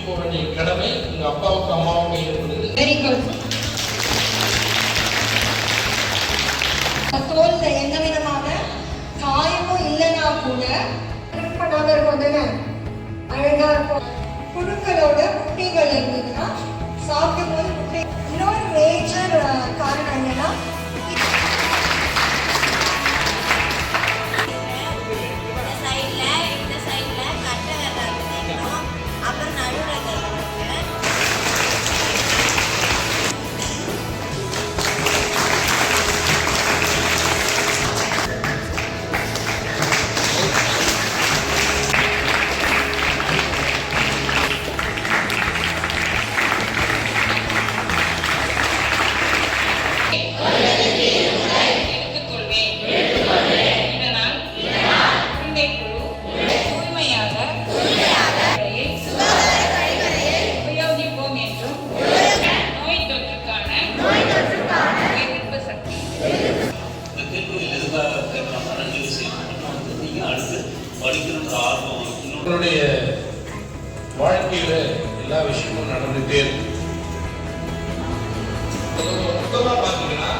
போக வேண்டிய கடமை உங்க அப்பாவுக்கு அம்மாவுக்கு ஏற்படுது. Very good. தோல்ல எந்த விதமான காயமும் இல்லைன்னா கூட பண்ணாம இருக்கும் தானே, அழகா இருக்கும். புழுக்களோட முட்டைகள் இருந்ததுன்னா சாப்பிடும் போது முட்டை. இன்னொரு மேஜர் காரணம் என்னன்னா உங்களுடைய வாழ்க்கையில எல்லா விஷயமும் நடந்துட்டே இருக்கு. மொத்தமா பாத்தீங்கன்னா